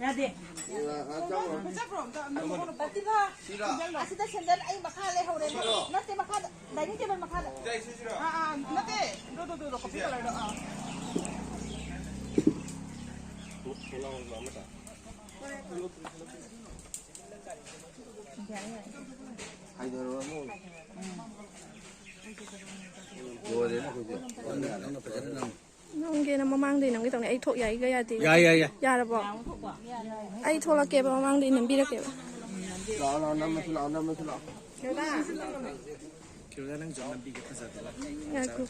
야돼. 아시다 샌들 아이 마카레 하우레 나테 마카다 나이니 테만 마카다 나테 도 커피 컬러 Nông kia nó mang đi nông cái tàu này ai thổi vậy cái gì? Dạ. Dạ là bỏ. Ai thổi là kẹp mang đi nằm bi là kẹp. Nó kiểu ra đang chọn làm bị cái phát là. Dạ cô.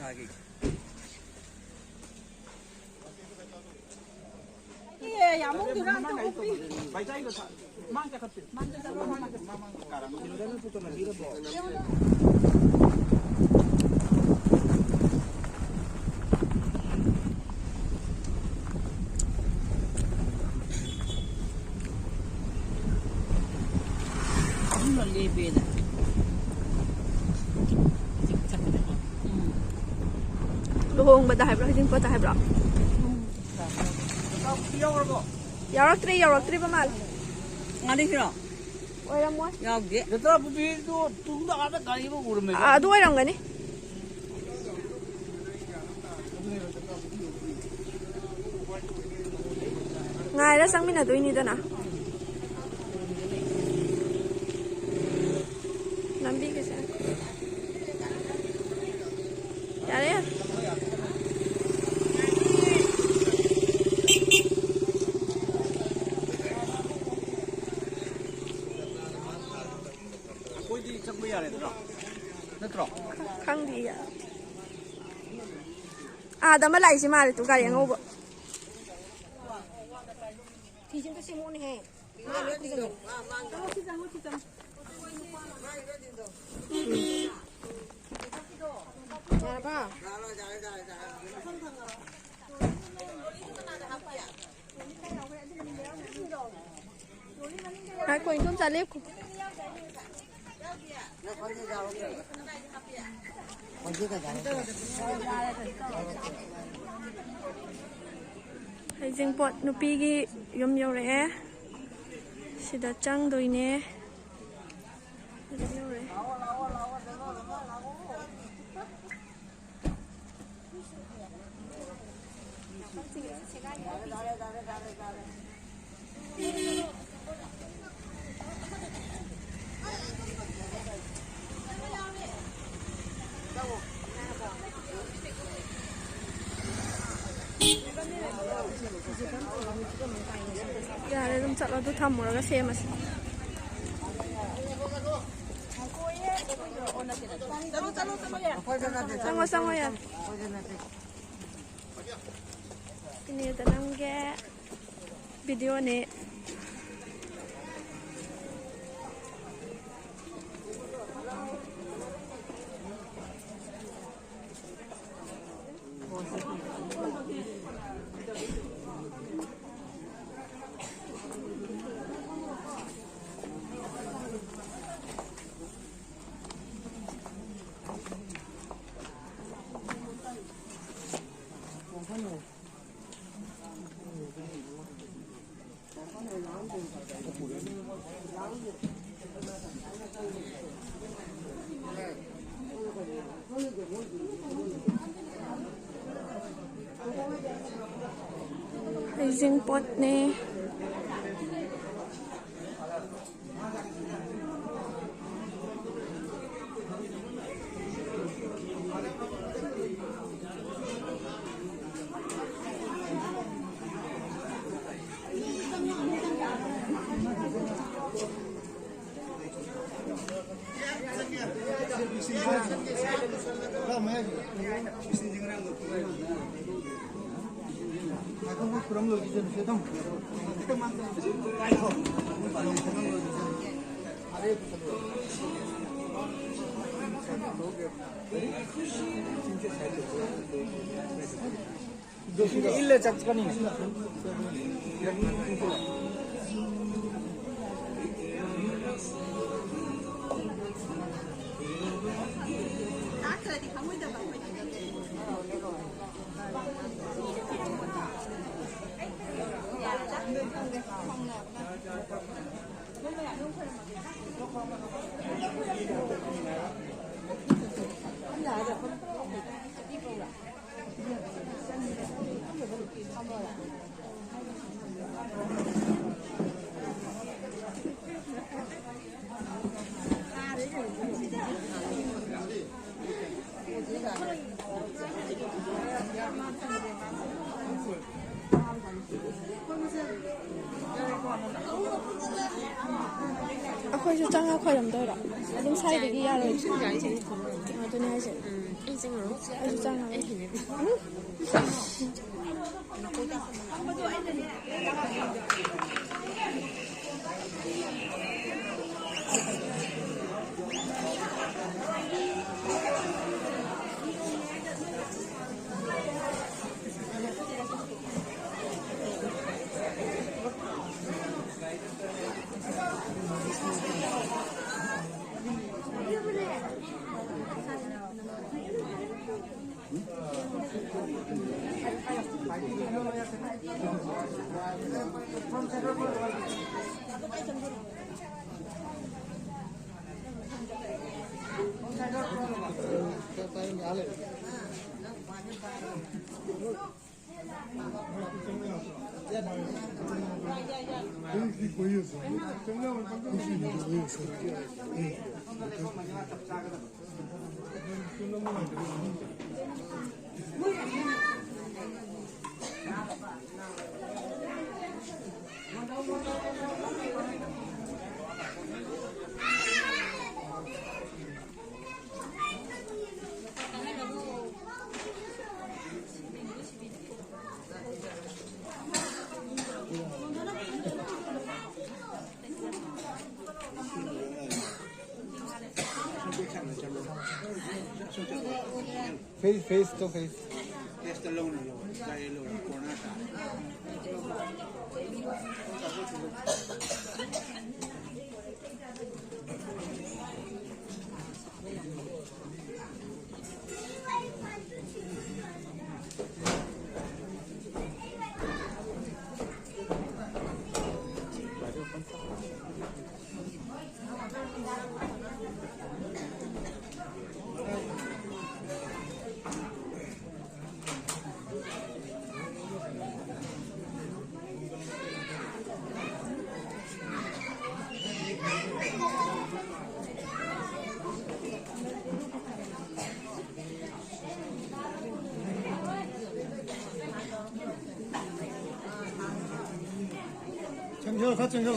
예, 야몽 들어간 또 오피. Luhong ba dahil hindi pa dahil bro. Yarak 3 pa mal. Ngadi siro. Wala mo. Yagi. Jatra pupi itu tunggu tak ada kali itu urut mereka. Ah, dua orang gani. Ngai ra sang mina tu ini dah na. Nambi ke sana. Ya ya. Kau di cakap ya itu, netro. Khang đi à. À, đó mà lại xí mà tụi cái ngô bộ. Thì chúng ta xem món này hè. Dạ ba. Hai quỳnh không trả liếp. Hay dừng bọt nụ pi ghi yếm yếm rẻ. Sẽ đã trăng đôi nè. Yếm yếm rẻ. Dạ, đây chúng chọn là tôi thăm một cái xe mà Sama-sama ya. Ini tenang ke video ni. Rising pot ni. Ille cakap ni. ꯑꯩꯈꯣꯏꯁꯨ ꯆꯪꯉꯛꯈꯣꯏꯔꯝꯗꯣꯏꯔꯣ ꯑꯗꯨꯝ ꯁꯥꯏꯗꯒꯤ ꯌꯥꯔꯣꯏ ꯑꯗꯨꯅꯦ ꯍꯥꯏꯁꯦ ꯑꯩꯁꯨ ꯆꯪꯉꯔꯣꯏ Face to face. Este alone, dai alone, cornata. 정정, 가정정.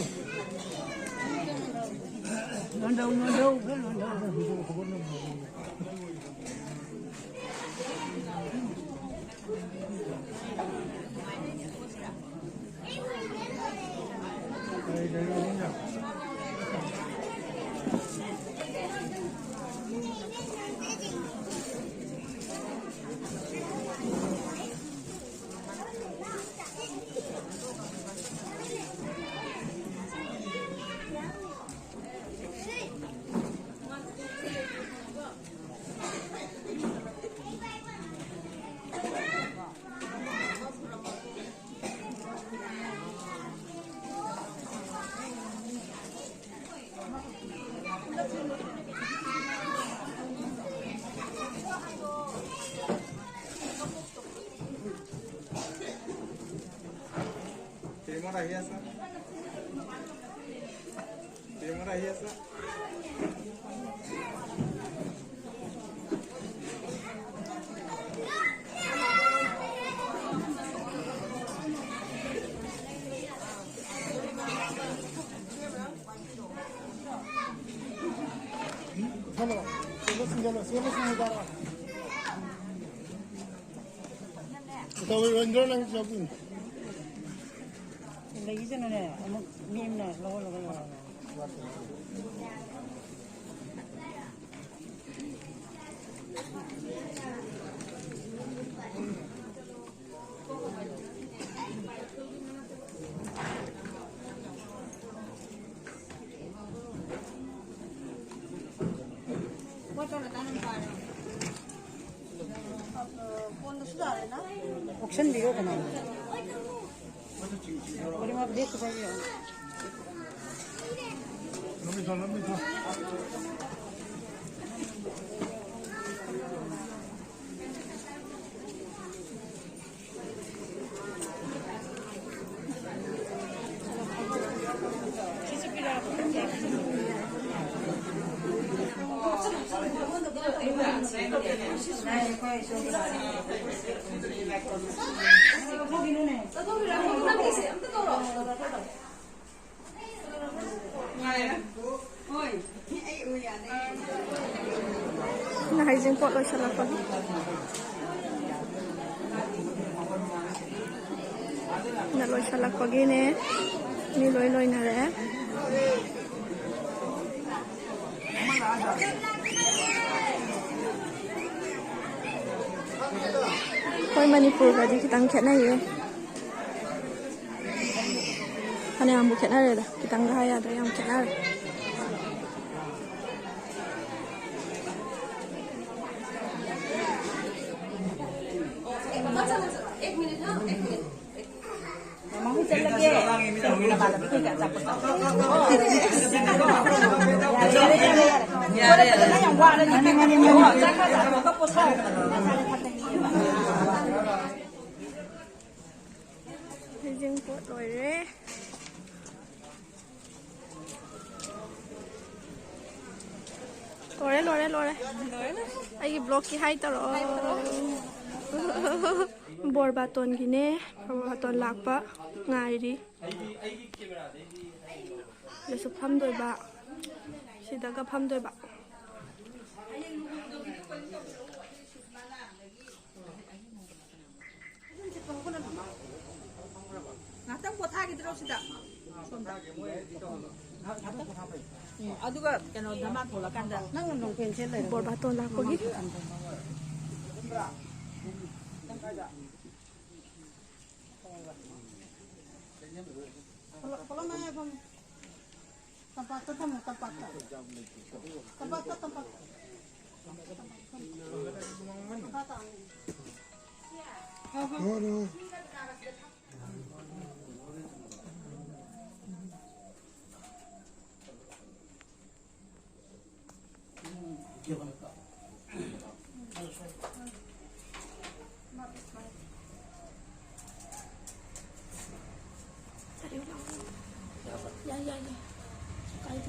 Terima hiasa. Terima hiasa. Hello. Sudah. Kita wenjol nang shopping. Lagi sana na, amok meme na, lawa. 폰도 수도 안 했나? Auction bigo ka na. Beri maaf dia supaya. Lambi. Nah, hijing pot loy salah pagi. Nah, loy salah pagi ne. Ni loy na re. Koi Manipur ka di kitang kena ye. Ano yang bukan ada dah. Kitang gaya ada yang bukan ada. Memang hujan lagi. Hijing pot loy re. Lore. Ai blog ki hai taro. Borbaton gine, borbaton lakpa ngairi. Lesu pham doi ba. Sidaga pham doi ba. Ngatang pot ha gitu sida. Aduga kano dama thola kanda. Nang nong pension le. Borbaton lakpa gi. Kalau mana pun tempat. No. Ya. Kali.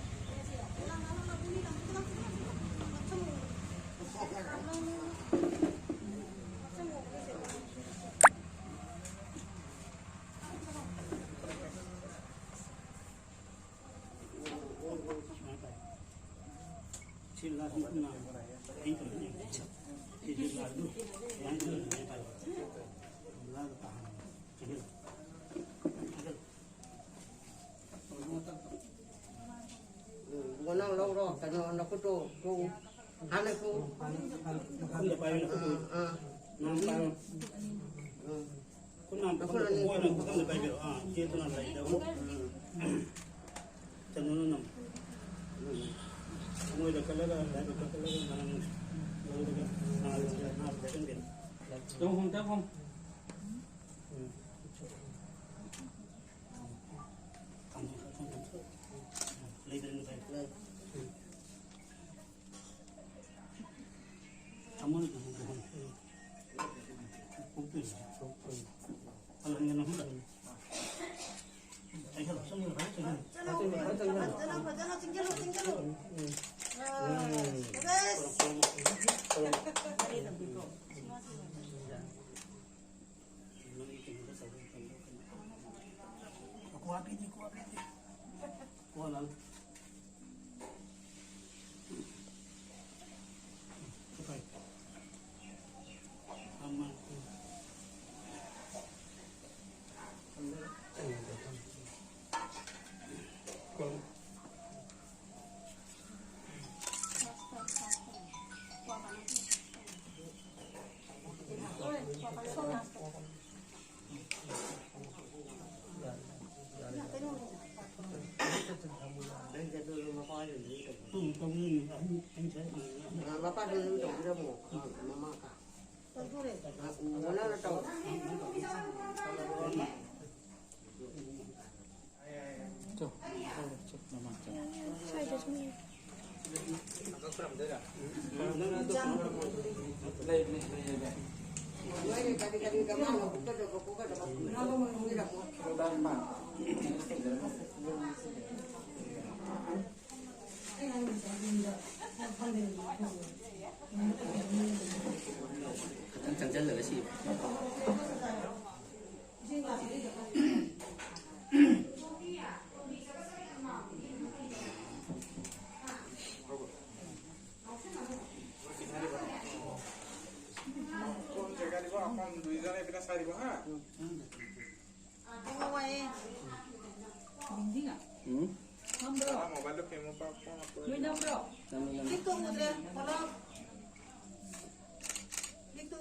Nang lâu rồi, cái nó có trâu, ăn được không? Không được bay nó không được. Nó bay. Cũng làm không được mua được không được bay được chia tôi làm lại đâu. Chân nó nằm. Mua được cái đó lại được cái đó là đâu được cái nào để trên biển. Đâu không chắc không? Lấy đến đây lấy. Kamu ni kumpul. Kalau ni nak hendak. Ayah langsung ni orang cakap. Aku api ni. Kuat lah. Bapak dulu dia mau, mama kah? Mana ada tahu? Ini kali-kali kamu buka dapat. Nama mengira aku. Chẳng chân là cái gì? কোন জায়গা দিব আপন দুইজনে পিনা চাই দিব হা মোবাইলটো ফেমৰ পৰা Gitu udah kalau gitu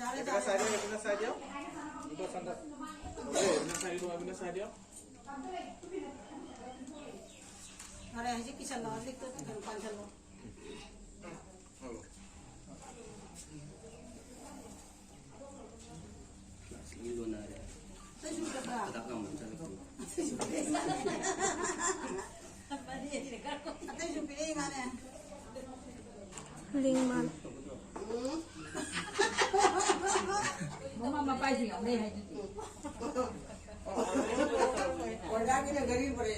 jalan পিনা চাই দিও পিনা চাই দিও দুটো সন্ধ্যা পিনা চাই দিও পিনা চাই দিও ada aja kisah lawan itu kan panjang lo. Ini luôn này. Saya juga tak. Tetap kamu cari. Ada juga pilih mana? Lingman. Mama bapak sih nggak boleh itu. Orang kita gariin pare.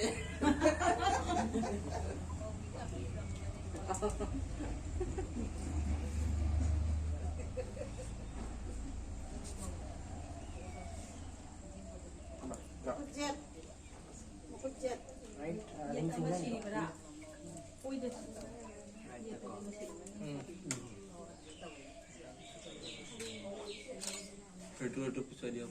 Kucet. Kucet. Yang tambah sini berapa? Ui deh. Itu bisa dia.